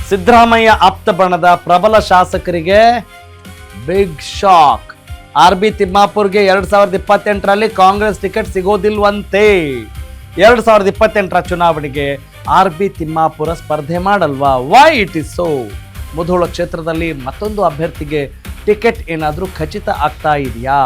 ಸಿದ್ದರಾಮಯ್ಯ ಆಪ್ತ ಬಣದ ಪ್ರಬಲ ಶಾಸಕರಿಗೆ ಬಿಗ್ ಶಾಕ್. ಆರ್.ಬಿ. ತಿಮ್ಮಾಪುರ್ಗೆ 2028ರಲ್ಲಿ ಕಾಂಗ್ರೆಸ್ ಟಿಕೆಟ್ ಸಿಗೋದಿಲ್ವಂತೆ. 2028ರ ಚುನಾವಣೆಗೆ ಆರ್.ಬಿ. ತಿಮ್ಮಾಪುರ ಸ್ಪರ್ಧೆ ಮಾಡಲ್ವಾ? Why it is so? Mudhol ಕ್ಷೇತ್ರದಲ್ಲಿ ಮತ್ತೊಂದು ಅಭ್ಯರ್ಥಿಗೆ ಟಿಕೆಟ್ ಏನಾದರೂ ಖಚಿತ ಆಗ್ತಾ ಇದೆಯಾ?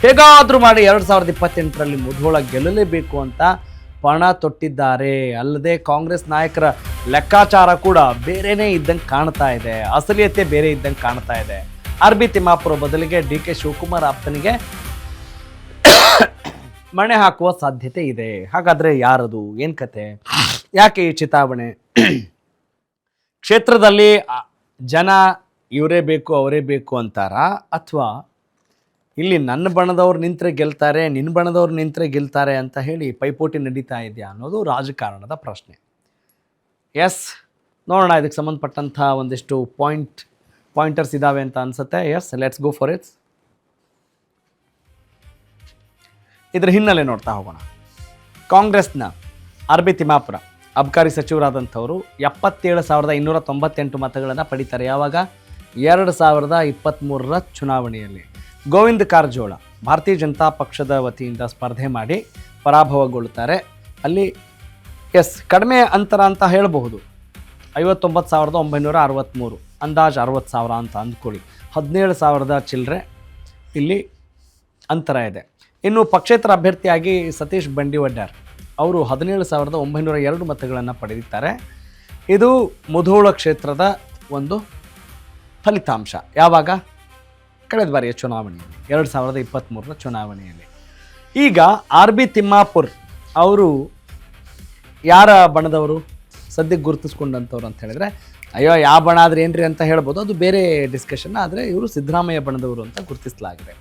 ಹೇಗಾದರೂ ಮಾಡಿ 2028ರಲ್ಲಿ ಮುಧೋಳ ಗೆಲ್ಲಲೇಬೇಕು ಅಂತ ಪಣ ತೊಟ್ಟಿದ್ದಾರೆ. ಅಲ್ಲದೆ ಕಾಂಗ್ರೆಸ್ ನಾಯಕರ ಲೆಕ್ಕಾಚಾರ ಕೂಡ ಬೇರೆನೇ ಇದ್ದಂಗೆ ಕಾಣ್ತಾ ಇದೆ, ಅಸಲಿಯತೆ ಬೇರೆ ಇದ್ದಂಗೆ ಕಾಣ್ತಾ ಇದೆ. ಆರ್.ಬಿ. ತಿಮ್ಮಾಪುರ ಬದಲಿಗೆ ಡಿ.ಕೆ. ಶಿವಕುಮಾರ್ ಆಪ್ತನಿಗೆ ಮಣೆ ಹಾಕುವ ಸಾಧ್ಯತೆ ಇದೆ. ಹಾಗಾದ್ರೆ ಯಾರದು? ಏನ್ ಕತೆ? ಯಾಕೆ ಈ ಚಿತಾವಣೆ? ಕ್ಷೇತ್ರದಲ್ಲಿ ಜನ ಇವರೇ ಬೇಕು ಅವರೇ ಬೇಕು ಅಂತಾರ, ಅಥವಾ ಇಲ್ಲಿ ನನ್ನ ಬಣದವ್ರು ನಿಂತರೆ ಗೆಲ್ತಾರೆ, ನಿನ್ನ ಬಣದವ್ರು ನಿಂತರೆ ಗೆಲ್ತಾರೆ ಅಂತ ಹೇಳಿ ಪೈಪೋಟಿ ನಡೀತಾ ಇದೆಯಾ ಅನ್ನೋದು ರಾಜಕಾರಣದ ಪ್ರಶ್ನೆ. ಎಸ್, ನೋಡೋಣ. ಇದಕ್ಕೆ ಸಂಬಂಧಪಟ್ಟಂಥ ಒಂದಿಷ್ಟು ಪಾಯಿಂಟರ್ಸ್ ಇದ್ದಾವೆ ಅಂತ ಅನ್ಸುತ್ತೆ. Yes, let's go for it. ಇದರ ಹಿನ್ನೆಲೆ ನೋಡ್ತಾ ಹೋಗೋಣ. ಕಾಂಗ್ರೆಸ್ನ ಆರ್.ಬಿ. ತಿಮ್ಮಾಪುರ ಅಬಕಾರಿ ಸಚಿವರಾದಂಥವರು 77,298 ಮತಗಳನ್ನು ಪಡಿತಾರೆ. ಯಾವಾಗ? 2023ರ ಚುನಾವಣೆಯಲ್ಲಿ. ಗೋವಿಂದ ಕಾರಜೋಳ ಭಾರತೀಯ ಜನತಾ ಪಕ್ಷದ ವತಿಯಿಂದ ಸ್ಪರ್ಧೆ ಮಾಡಿ ಪರಾಭವಗೊಳ್ಳುತ್ತಾರೆ. ಅಲ್ಲಿ ಕಡಿಮೆ ಅಂತರ ಅಂತ ಹೇಳಬಹುದು. 59,963, ಅಂದಾಜು 60,000 ಅಂತ ಅಂದ್ಕೊಳ್ಳಿ. 17,000 ಚಿಲ್ಲರೆ ಇಲ್ಲಿ ಅಂತರ ಇದೆ. ಇನ್ನು ಪಕ್ಷೇತರ ಅಭ್ಯರ್ಥಿಯಾಗಿ ಸತೀಶ್ ಬಂಡಿವಡ್ಡರ್ ಅವರು 17,902 ಮತಗಳನ್ನು ಪಡೆದಿದ್ದಾರೆ. ಇದು ಮುಧೋಳ ಕ್ಷೇತ್ರದ ಒಂದು ಫಲಿತಾಂಶ. ಯಾವಾಗ? ಕಳೆದ ಬಾರಿಯ ಚುನಾವಣೆಯಲ್ಲಿ, 2023ರ ಚುನಾವಣೆಯಲ್ಲಿ. ಈಗ ಆರ್.ಬಿ. ತಿಮ್ಮಾಪುರ್ ಅವರು ಯಾರ ಬಣದವರು? ಸದ್ಯಕ್ಕೆ ಗುರುತಿಸ್ಕೊಂಡಂಥವ್ರು ಅಂತ ಹೇಳಿದ್ರೆ, ಅಯ್ಯೋ ಯಾವ ಬಣ ಆದ್ರೆ ಏನ್ರಿ ಅಂತ ಹೇಳ್ಬೋದು, ಅದು ಬೇರೆ ಡಿಸ್ಕಷನ್. ಆದರೆ ಇವರು ಸಿದ್ದರಾಮಯ್ಯ ಬಣದವರು ಅಂತ ಗುರುತಿಸಲಾಗಿದೆ.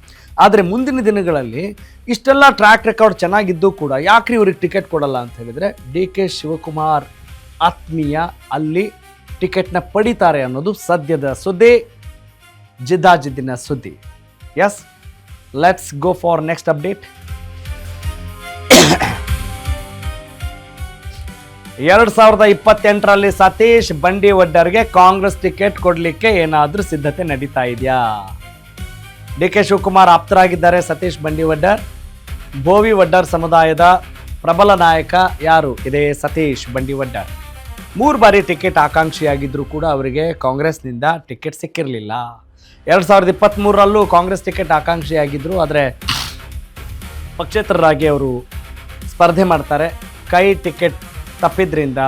ಆದರೆ ಮುಂದಿನ ದಿನಗಳಲ್ಲಿ ಇಷ್ಟೆಲ್ಲ ಟ್ರ್ಯಾಕ್ ರೆಕಾರ್ಡ್ ಚೆನ್ನಾಗಿದ್ದು ಕೂಡ ಯಾಕ್ರಿ ಇವ್ರಿಗೆ ಟಿಕೆಟ್ ಕೊಡಲ್ಲ ಅಂತ ಹೇಳಿದರೆ, ಡಿ.ಕೆ. ಶಿವಕುಮಾರ್ ಆತ್ಮೀಯ ಅಲ್ಲಿ ಟಿಕೆಟ್ನ ಪಡಿತಾರೆ ಅನ್ನೋದು ಸದ್ಯದ ಸುದ್ದಿ, ಜಿದ್ದಾಜಿದ್ದಿನ ಸುದ್ದಿ. Yes, let's go for next update. 2028ರಲ್ಲಿ ಸತೀಶ್ ಬಂಡಿವಡ್ಡರ್ಗೆ ಕಾಂಗ್ರೆಸ್ ಟಿಕೆಟ್ ಕೊಡಲಿಕ್ಕೆ ಏನಾದರೂ ಸಿದ್ಧತೆ ನಡೀತಾ ಇದೆಯಾ? ಡಿ.ಕೆ. ಶಿವಕುಮಾರ್ ಆಪ್ತರಾಗಿದ್ದಾರೆ ಸತೀಶ್ ಬಂಡಿವಡ್ಡರ್. ಬೋವಿ ವಡ್ಡರ್ ಸಮುದಾಯದ ಪ್ರಬಲ ನಾಯಕ ಯಾರು? ಇದೇ ಸತೀಶ್ ಬಂಡಿವಡ್ಡರ್. 3 ಬಾರಿ ಟಿಕೆಟ್ ಆಕಾಂಕ್ಷಿಯಾಗಿದ್ದರೂ ಕೂಡ ಅವರಿಗೆ ಕಾಂಗ್ರೆಸ್ನಿಂದ ಟಿಕೆಟ್ ಸಿಕ್ಕಿರಲಿಲ್ಲ. 2023ರಲ್ಲೂ ಕಾಂಗ್ರೆಸ್ ಟಿಕೆಟ್ ಆಕಾಂಕ್ಷಿಯಾಗಿದ್ದರು, ಆದರೆ ಪಕ್ಷೇತರರಾಗಿ ಅವರು ಸ್ಪರ್ಧೆ ಮಾಡ್ತಾರೆ. ಕೈ ಟಿಕೆಟ್ ತಪ್ಪಿದ್ರಿಂದ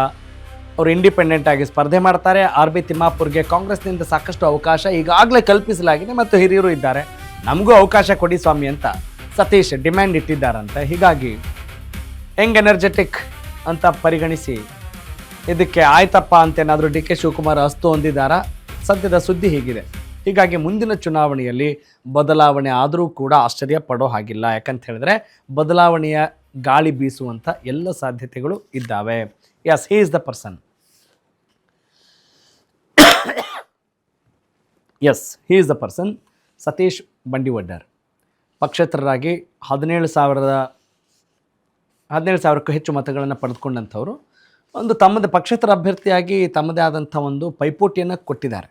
ಅವರು ಇಂಡಿಪೆಂಡೆಂಟ್ ಆಗಿ ಸ್ಪರ್ಧೆ ಮಾಡ್ತಾರೆ. ಆರ್.ಬಿ. ತಿಮ್ಮಾಪುರ್ಗೆ ಕಾಂಗ್ರೆಸ್ನಿಂದ ಸಾಕಷ್ಟು ಅವಕಾಶ ಈಗಾಗಲೇ ಕಲ್ಪಿಸಲಾಗಿದೆ ಮತ್ತು ಹಿರಿಯರು ಇದ್ದಾರೆ, ನಮಗೂ ಅವಕಾಶ ಕೊಡಿ ಸ್ವಾಮಿ ಅಂತ ಸತೀಶ್ ಡಿಮ್ಯಾಂಡ್ ಇಟ್ಟಿದ್ದಾರಂತೆ. ಹೀಗಾಗಿ ಯಂಗ್ ಎನರ್ಜೆಟಿಕ್ ಅಂತ ಪರಿಗಣಿಸಿ ಇದಕ್ಕೆ ಆಯ್ತಪ್ಪ ಅಂತೇನಾದರೂ ಡಿ.ಕೆ. ಶಿವಕುಮಾರ್ ಅಸ್ತು ಹೊಂದಿದ್ದಾರಾ? ಸದ್ಯದ ಸುದ್ದಿ ಹೀಗಿದೆ. ಹೀಗಾಗಿ ಮುಂದಿನ ಚುನಾವಣೆಯಲ್ಲಿ ಬದಲಾವಣೆ ಆದರೂ ಕೂಡ ಆಶ್ಚರ್ಯ ಪಡೋ ಹಾಗಿಲ್ಲ. ಯಾಕಂತ ಹೇಳಿದ್ರೆ ಬದಲಾವಣೆಯ ಗಾಳಿ ಬೀಸುವಂಥ ಎಲ್ಲ ಸಾಧ್ಯತೆಗಳು ಇದ್ದಾವೆ. Yes, he is the person. Yes, he is the person. Satish Bandivaddar ಪಕ್ಷೇತರರಾಗಿ 17,000ಕ್ಕೂ ಹೆಚ್ಚು ಮತಗಳನ್ನು ಪಡೆದುಕೊಂಡಂಥವರು ಒಂದು ತಮ್ಮದೇ ಪಕ್ಷೇತರ ಅಭ್ಯರ್ಥಿಯಾಗಿ ತಮ್ಮದೇ ಆದಂಥ ಒಂದು ಪೈಪೋಟಿಯನ್ನು ಕೊಟ್ಟಿದ್ದಾರೆ.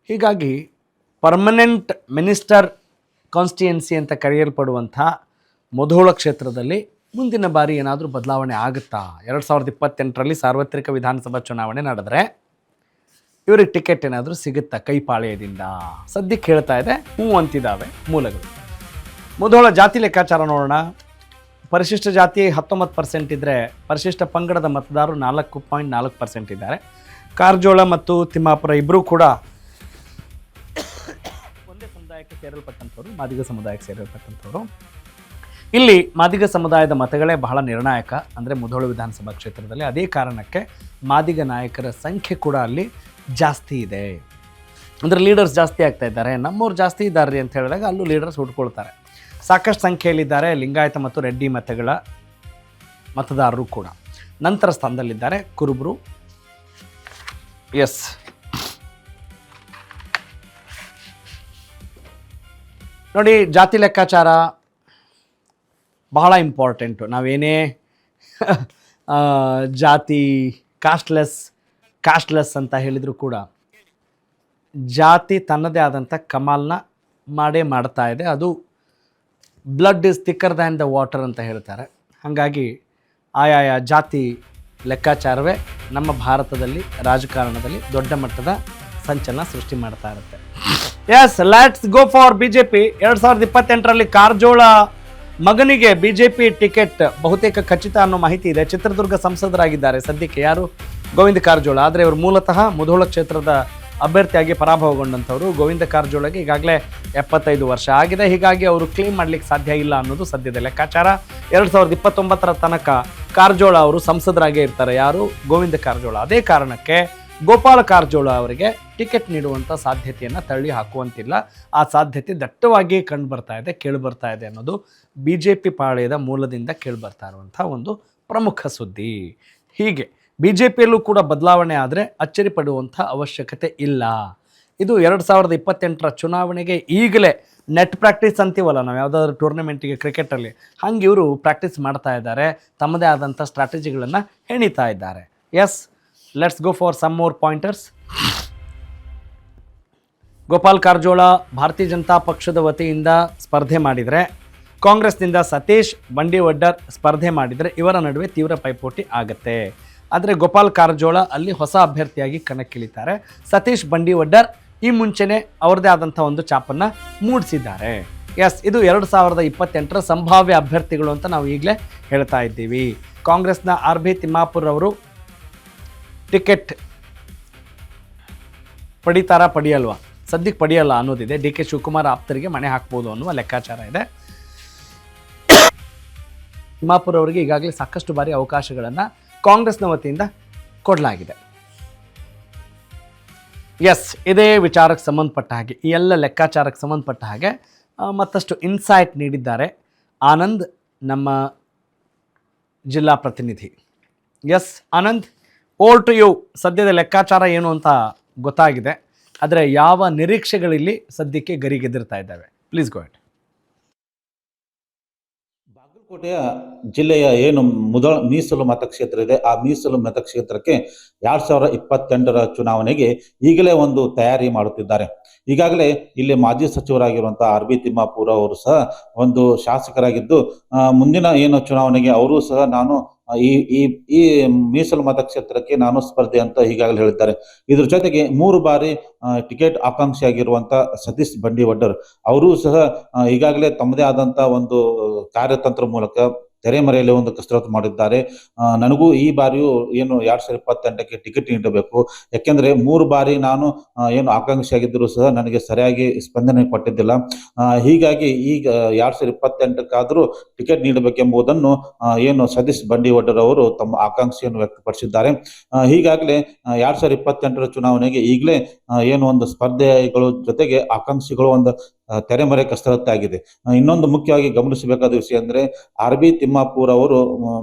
ಹೀಗಾಗಿ ಪರ್ಮನೆಂಟ್ ಮಿನಿಸ್ಟರ್ ಕಾನ್ಸ್ಟಿಟ್ಯೂನ್ಸಿ ಅಂತ ಕರೆಯಲ್ಪಡುವಂಥ ಮುಧೋಳ ಕ್ಷೇತ್ರದಲ್ಲಿ ಮುಂದಿನ ಬಾರಿ ಏನಾದರೂ ಬದಲಾವಣೆ ಆಗುತ್ತಾ? 2028ರಲ್ಲಿ ಸಾರ್ವತ್ರಿಕ ವಿಧಾನಸಭಾ ಚುನಾವಣೆ ನಡೆದರೆ ಇವ್ರಿಗೆ ಟಿಕೆಟ್ ಏನಾದರೂ ಸಿಗುತ್ತಾ ಕೈಪಾಳ್ಯದಿಂದ? ಸದ್ಯಕ್ಕೆ ಹೇಳ್ತಾ ಇದೆ, ಹ್ಞೂ ಅಂತಿದ್ದಾವೆ ಮೂಲಗಳು. ಮುಧೋಳ ಜಾತಿ ಲೆಕ್ಕಾಚಾರ ನೋಡೋಣ. ಪರಿಶಿಷ್ಟ ಜಾತಿ 19% ಇದ್ದರೆ ಪರಿಶಿಷ್ಟ ಪಂಗಡದ ಮತದಾರರು 4.4% ಇದ್ದಾರೆ. ಕಾರಜೋಳ ಮತ್ತು ತಿಮ್ಮಾಪುರ ಇಬ್ಬರೂ ಕೂಡ ಒಂದೇ ಸಮುದಾಯಕ್ಕೆ ಸೇರಲ್ಪಟ್ಟಂಥವ್ರು, ಮಾದಿಗ ಸಮುದಾಯಕ್ಕೆ ಸೇರಲ್ಪಟ್ಟಂಥವ್ರು. ಇಲ್ಲಿ ಮಾದಿಗ ಸಮುದಾಯದ ಮತಗಳೇ ಬಹಳ ನಿರ್ಣಾಯಕ, ಅಂದರೆ ಮುಧೋಳ ವಿಧಾನಸಭಾ ಕ್ಷೇತ್ರದಲ್ಲಿ. ಅದೇ ಕಾರಣಕ್ಕೆ ಮಾದಿಗ ನಾಯಕರ ಸಂಖ್ಯೆ ಕೂಡ ಅಲ್ಲಿ ಜಾಸ್ತಿ ಇದೆ. ಅಂದರೆ ಲೀಡರ್ಸ್ ಜಾಸ್ತಿ ಆಗ್ತಾ ಇದ್ದಾರೆ, ನಮ್ಮವ್ರು ಜಾಸ್ತಿ ಇದ್ದಾರೆ ಅಂತ ಹೇಳಿದಾಗ ಅಲ್ಲೂ ಲೀಡರ್ಸ್ ಹುಡ್ಕೊಳ್ತಾರೆ. ಸಾಕಷ್ಟು ಸಂಖ್ಯೆಯಲ್ಲಿದ್ದಾರೆ ಲಿಂಗಾಯತ ಮತ್ತು ರೆಡ್ಡಿ ಮತದಾರರು ಕೂಡ. ನಂತರ ಸ್ಥಾನದಲ್ಲಿದ್ದಾರೆ ಕುರುಬರು. ಎಸ್, ನೋಡಿ, ಜಾತಿ ಲೆಕ್ಕಾಚಾರ ಬಹಳ ಇಂಪಾರ್ಟೆಂಟು. ನಾವೇನೇ ಜಾತಿ ಕಾಸ್ಟ್ಲೆಸ್ ಕಾಸ್ಟ್ಲೆಸ್ ಅಂತ ಹೇಳಿದರೂ ಕೂಡ ಜಾತಿ ತನ್ನದೇ ಆದಂಥ ಕಮಾಲ್ನ ಮಾಡ್ತಾ ಇದೆ. ಅದು blood is thicker than the water ಅಂತ ಹೇಳ್ತಾರೆ. ಹಾಗಾಗಿ ಆಯಾಯ ಜಾತಿ ಲೆಕ್ಕಾಚಾರವೇ ನಮ್ಮ ಭಾರತದಲ್ಲಿ ರಾಜಕಾರಣದಲ್ಲಿ ದೊಡ್ಡ ಮಟ್ಟದ ಸಂಚಲನ ಸೃಷ್ಟಿ ಮಾಡ್ತಾ ಇರುತ್ತೆ. Yes, let's go for BJP. 2028ರಲ್ಲಿ ಕಾರಜೋಳ ಮಗನಿಗೆ BJP ಟಿಕೆಟ್ ಬಹುತೇಕ ಖಚಿತ ಅನ್ನೋ ಮಾಹಿತಿ ಇದೆ. ಚಿತ್ರದುರ್ಗ ಸಂಸದರಾಗಿದ್ದಾರೆ ಸದ್ಯಕ್ಕೆ ಯಾರು, ಗೋವಿಂದ ಕಾರಜೋಳ. ಆದರೆ ಇವರು ಮೂಲತಃ ಮುಧೋಳ ಕ್ಷೇತ್ರದ ಅಭ್ಯರ್ಥಿಯಾಗಿ ಪರಾಭವಗೊಂಡಂಥವ್ರು. ಗೋವಿಂದ ಕಾರಜೋಳಗೆ ಈಗಾಗಲೇ 75 ವರ್ಷ ಆಗಿದೆ. ಹೀಗಾಗಿ ಅವರು ಕ್ಲೇಮ್ ಮಾಡಲಿಕ್ಕೆ ಸಾಧ್ಯ ಇಲ್ಲ ಅನ್ನೋದು ಸದ್ಯದ ಲೆಕ್ಕಾಚಾರ. 2029ರ ತನಕ ಕಾರಜೋಳ ಅವರು ಸಂಸದರಾಗೇ ಇರ್ತಾರೆ. ಯಾರು, ಗೋವಿಂದ ಕಾರಜೋಳ. ಅದೇ ಕಾರಣಕ್ಕೆ ಗೋಪಾಲ ಕಾರಜೋಳ ಅವರಿಗೆ ಟಿಕೆಟ್ ನೀಡುವಂಥ ಸಾಧ್ಯತೆಯನ್ನು ತಳ್ಳಿ ಹಾಕುವಂತಿಲ್ಲ. ಆ ಸಾಧ್ಯತೆ ದಟ್ಟವಾಗಿ ಕಂಡು ಬರ್ತಾ ಇದೆ, ಕೇಳಿ ಬರ್ತಾ ಇದೆ ಅನ್ನೋದು BJP ಪಾಳ್ಯದ ಮೂಲದಿಂದ ಕೇಳಿ ಬರ್ತಾ ಇರುವಂಥ ಒಂದು ಪ್ರಮುಖ ಸುದ್ದಿ. ಹೀಗೆ BJPಯಲ್ಲೂ ಕೂಡ ಬದಲಾವಣೆ ಆದರೆ ಅಚ್ಚರಿ ಪಡುವಂಥ ಅವಶ್ಯಕತೆ ಇಲ್ಲ. ಇದು 2028ರ ಚುನಾವಣೆಗೆ ಈಗಲೇ ನೆಟ್ ಪ್ರಾಕ್ಟೀಸ್ ಅಂತೀವಲ್ಲ ನಾವು ಯಾವುದಾದ್ರೂ ಟೂರ್ನಮೆಂಟಿಗೆ ಕ್ರಿಕೆಟಲ್ಲಿ, ಹಂಗೆ ಇವರು ಪ್ರಾಕ್ಟೀಸ್ ಮಾಡ್ತಾ ಇದ್ದಾರೆ. ತಮ್ಮದೇ ಆದಂಥ ಸ್ಟ್ರಾಟಜಿಗಳನ್ನು ಹೆಣಿತಾ ಇದ್ದಾರೆ. Yes, let's go for some more pointers. Gopal Karajol ಭಾರತೀಯ ಜನತಾ ಪಕ್ಷದ ವತಿಯಿಂದ ಸ್ಪರ್ಧೆ ಮಾಡಿದರೆ, ಕಾಂಗ್ರೆಸ್ನಿಂದ ಸತೀಶ್ ಬಂಡಿವಡ್ಡರ್ ಸ್ಪರ್ಧೆ ಮಾಡಿದರೆ ಇವರ ನಡುವೆ ತೀವ್ರ ಪೈಪೋಟಿ ಆಗುತ್ತೆ. ಆದರೆ ಗೋಪಾಲ್ ಕಾರಜೋಳ ಅಲ್ಲಿ ಹೊಸ ಅಭ್ಯರ್ಥಿಯಾಗಿ ಕಣಕ್ಕಿಳಿತಾರೆ. ಸತೀಶ್ ಬಂಡಿವಡ್ಡರ್ ಈ ಮುಂಚೆನೇ ಅವ್ರದ್ದೇ ಆದಂಥ ಒಂದು ಚಾಪನ್ನು ಮೂಡಿಸಿದ್ದಾರೆ. ಎಸ್, ಇದು 2028ರ ಸಂಭಾವ್ಯ ಅಭ್ಯರ್ಥಿಗಳು ಅಂತ ನಾವು ಈಗಲೇ ಹೇಳ್ತಾ ಇದ್ದೀವಿ. ಕಾಂಗ್ರೆಸ್ನ RB ತಿಮ್ಮಾಪುರ್ ಅವರು ಟಿಕೆಟ್ ಪಡಿತಾರಾ ಪಡೆಯಲ್ವಾ? ಸದ್ಯಕ್ಕೆ ಪಡೆಯಲ್ಲ ಅನ್ನೋದಿದೆ. DK ಶಿವಕುಮಾರ್ ಆಪ್ತರಿಗೆ ಮಣೆ ಹಾಕ್ಬೋದು ಅನ್ನುವ ಲೆಕ್ಕಾಚಾರ ಇದೆ. ತಿಮ್ಮಾಪುರ್ ಅವರಿಗೆ ಈಗಾಗಲೇ ಸಾಕಷ್ಟು ಬಾರಿ ಅವಕಾಶಗಳನ್ನು ಕಾಂಗ್ರೆಸ್ನ ವತಿಯಿಂದ ಕೊಡಲಾಗಿದೆ. ಎಸ್, ಇದೇ ವಿಚಾರಕ್ಕೆ ಸಂಬಂಧಪಟ್ಟ ಹಾಗೆ, ಈ ಎಲ್ಲ ಲೆಕ್ಕಾಚಾರಕ್ಕೆ ಸಂಬಂಧಪಟ್ಟ ಹಾಗೆ ಮತ್ತಷ್ಟು ಇನ್ಸೈಟ್ ನೀಡಿದ್ದಾರೆ ಆನಂದ್, ನಮ್ಮ ಜಿಲ್ಲಾ ಪ್ರತಿನಿಧಿ. S Anand, over to you. ಸದ್ಯದ ಲೆಕ್ಕಾಚಾರ ಏನು ಅಂತ ಗೊತ್ತಾಗಿದೆ, ಆದರೆ ಯಾವ ನಿರೀಕ್ಷೆಗಳಿಲ್ಲಿ ಸದ್ಯಕ್ಕೆ ಗರಿಗೆದಿರ್ತಾ ಇದ್ದಾವೆ? Please go head. ಬಾಗಲಕೋಟೆಯ ಜಿಲ್ಲೆಯ ಏನು ಮೀಸಲು ಮತಕ್ಷೇತ್ರ ಇದೆ, ಆ ಮೀಸಲು ಮತಕ್ಷೇತ್ರಕ್ಕೆ 2028ರ ಚುನಾವಣೆಗೆ ಈಗಲೇ ಒಂದು ತಯಾರಿ ಮಾಡುತ್ತಿದ್ದಾರೆ. ಈಗಾಗಲೇ ಇಲ್ಲಿ ಮಾಜಿ ಸಚಿವರಾಗಿರುವಂತಹ RB ತಿಮ್ಮಾಪುರ ಅವರು ಸಹ ಒಂದು ಶಾಸಕರಾಗಿದ್ದು, ಮುಂದಿನ ಏನು ಚುನಾವಣೆಗೆ ಅವರು ಸಹ ನಾನು ಈ ಮೀಸಲು ಮತಕ್ಷೇತ್ರಕ್ಕೆ ನಾನು ಸ್ಪರ್ಧೆ ಅಂತ ಈಗಾಗಲೇ ಹೇಳಿದ್ದಾರೆ. ಇದ್ರ ಜೊತೆಗೆ 3 ಬಾರಿ ಟಿಕೆಟ್ ಆಕಾಂಕ್ಷಿಯಾಗಿರುವಂತ ಸತೀಶ್ ಬಂಡಿವಡ್ಡರ್ ಅವರು ಸಹ ಈಗಾಗಲೇ ತಮ್ಮದೇ ಆದಂತ ಒಂದು ಕಾರ್ಯತಂತ್ರ ಮೂಲಕ ತೆರೆಮರೆಯಲ್ಲಿ ಒಂದು ಕಸರತ್ತು ಮಾಡಿದ್ದಾರೆ. ನನಗೂ ಈ ಬಾರಿಯೂ ಏನು 2028ಕ್ಕೆ ಟಿಕೆಟ್ ನೀಡಬೇಕು, ಯಾಕೆಂದ್ರೆ 3 ಬಾರಿ ನಾನು ಏನು ಆಕಾಂಕ್ಷಿಯಾಗಿದ್ದರೂ ಸಹ ನನಗೆ ಸರಿಯಾಗಿ ಸ್ಪಂದನೆ ಕೊಟ್ಟಿದ್ದಿಲ್ಲ. ಹೀಗಾಗಿ ಈಗ 2028ಕ್ಕಾದರೂ ಟಿಕೆಟ್ ನೀಡಬೇಕೆಂಬುದನ್ನು ಏನು ಸತೀಶ್ ಬಂಡಿವಡ್ಡರ್ ಅವರು ತಮ್ಮ ಆಕಾಂಕ್ಷೆಯನ್ನು ವ್ಯಕ್ತಪಡಿಸಿದ್ದಾರೆ. ಹೀಗಾಗಲೇ 2028ರ ಚುನಾವಣೆಗೆ ಈಗಲೇ ಏನು ಒಂದು ಸ್ಪರ್ಧೆಗಳು ಜೊತೆಗೆ ಆಕಾಂಕ್ಷಿಗಳು ಒಂದು ತೆರೆಮರೆ ಕಸರತ್ತಾಗಿದೆ. ಇನ್ನೊಂದು ಮುಖ್ಯವಾಗಿ ಗಮನಿಸಬೇಕಾದ ವಿಷಯ ಅಂದ್ರೆ RB ತಿಮ್ಮಾಪುರ್ ಅವರು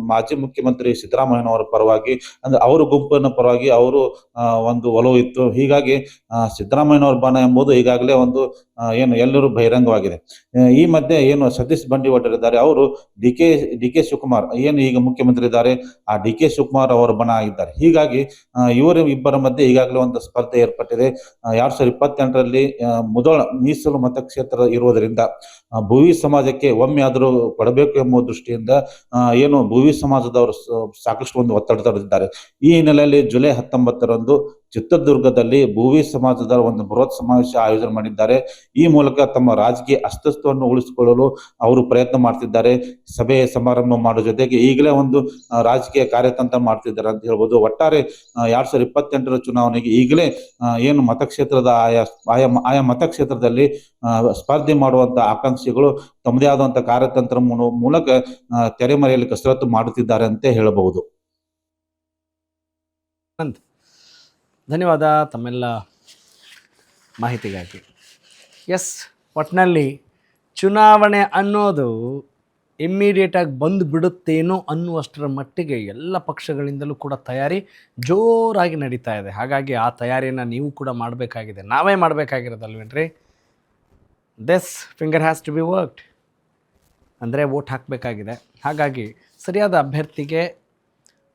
ಮಾಜಿ ಮುಖ್ಯಮಂತ್ರಿ ಸಿದ್ದರಾಮಯ್ಯನವರ ಪರವಾಗಿ, ಅಂದ್ರೆ ಅವರು ಗುಂಪಿನ ಪರವಾಗಿ ಅವರು ಒಂದು ಒಲವು ಇತ್ತು. ಹೀಗಾಗಿ ಸಿದ್ದರಾಮಯ್ಯನವರ ಬಣ ಎಂಬುದು ಈಗಾಗಲೇ ಒಂದು ಏನು ಎಲ್ಲರೂ ಬಹಿರಂಗವಾಗಿದೆ. ಈ ಮಧ್ಯೆ ಏನು ಸತೀಶ್ ಬಂಡಿವಡ್ಡರ್ ಇದ್ದಾರೆ, ಅವರು ಡಿ ಕೆ ಶಿವಕುಮಾರ್ ಏನು ಈಗ ಮುಖ್ಯಮಂತ್ರಿ ಇದ್ದಾರೆ, ಆ DK ಶಿವಕುಮಾರ್ ಅವರ ಬಣ ಆಗಿದ್ದಾರೆ. ಹೀಗಾಗಿ ಇವರು ಇಬ್ಬರ ಮಧ್ಯೆ ಈಗಾಗಲೇ ಒಂದು ಸ್ಪರ್ಧೆ ಏರ್ಪಟ್ಟಿದೆ. 2028ರಲ್ಲಿ ಮುಧೋಳ ಮೀಸಲು ಮತಕ್ಷೇತ್ರ ಇರುವುದರಿಂದ ಭುವಿ ಸಮಾಜಕ್ಕೆ ಒಮ್ಮೆ ಆದರೂ ಕೊಡಬೇಕು ಎಂಬ ದೃಷ್ಟಿಯಿಂದ ಏನು ಭುವಿ ಸಮಾಜದವರು ಸಾಕಷ್ಟು ಒಂದು ಒತ್ತಡ ತಡೆದಿದ್ದಾರೆ. ಈ ಹಿನ್ನೆಲೆಯಲ್ಲಿ ಜುಲೈ 19ರಂದು ಚಿತ್ರದುರ್ಗದಲ್ಲಿ ಭುವಿ ಸಮಾಜದ ಒಂದು ಬೃಹತ್ ಸಮಾವೇಶ ಆಯೋಜನೆ ಮಾಡಿದ್ದಾರೆ. ಈ ಮೂಲಕ ತಮ್ಮ ರಾಜಕೀಯ ಅಸ್ತಿತ್ವವನ್ನು ಉಳಿಸಿಕೊಳ್ಳಲು ಅವರು ಪ್ರಯತ್ನ ಮಾಡ್ತಿದ್ದಾರೆ. ಸಭೆ ಸಮಾರಂಭ ಮಾಡೋ ಜೊತೆಗೆ ಈಗಲೇ ಒಂದು ರಾಜಕೀಯ ಕಾರ್ಯತಂತ್ರ ಮಾಡ್ತಿದ್ದಾರೆ ಅಂತ ಹೇಳ್ಬೋದು. ಒಟ್ಟಾರೆ 2028ರ ಚುನಾವಣೆಗೆ ಈಗಲೇ ಏನು ಮತಕ್ಷೇತ್ರದ ಆಯಾ ಮತಕ್ಷೇತ್ರದಲ್ಲಿ ಸ್ಪರ್ಧೆ ಮಾಡುವಂತ ಆಕಾಂಕ್ಷಿಗಳು ತಮ್ಮದೇ ಆದಂತ ಕಾರ್ಯತಂತ್ರ ಮೂಲಕ ತೆರೆಮರೆಯಲ್ಲಿ ಕಸರತ್ತು ಮಾಡುತ್ತಿದ್ದಾರೆ ಅಂತ ಹೇಳಬಹುದು. ಧನ್ಯವಾದ ತಮ್ಮೆಲ್ಲ ಮಾಹಿತಿಗಾಗಿ. ಎಸ್, ಒಟ್ಟಿನಲ್ಲಿ ಚುನಾವಣೆ ಅನ್ನೋದು ಇಮ್ಮಿಡಿಯೇಟಾಗಿ ಬಂದು ಬಿಡುತ್ತೇನೋ ಅನ್ನುವಷ್ಟರ ಮಟ್ಟಿಗೆ ಎಲ್ಲ ಪಕ್ಷಗಳಿಂದಲೂ ಕೂಡ ತಯಾರಿ ಜೋರಾಗಿ ನಡೀತಾ ಇದೆ. ಹಾಗಾಗಿ ಆ ತಯಾರಿಯನ್ನು ನೀವು ಕೂಡ ಮಾಡಬೇಕಾಗಿದೆ, ನಾವೇ ಮಾಡಬೇಕಾಗಿರೋದಲ್ವೇನ್ರಿ. This finger has to be worked. ಅಂದರೆ ವೋಟ್ ಹಾಕಬೇಕಾಗಿದೆ. ಹಾಗಾಗಿ ಸರಿಯಾದ ಅಭ್ಯರ್ಥಿಗೆ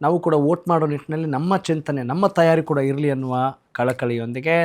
ನಾವು ಕೂಡ ವೋಟ್ ಮಾಡೋ ನಿಟ್ಟಿನಲ್ಲಿ ನಮ್ಮ ಚಿಂತನೆ, ನಮ್ಮ ತಯಾರಿ ಕೂಡ ಇರಲಿ ಅನ್ನುವ ಕಳಕಳಿಯೊಂದಿಗೆ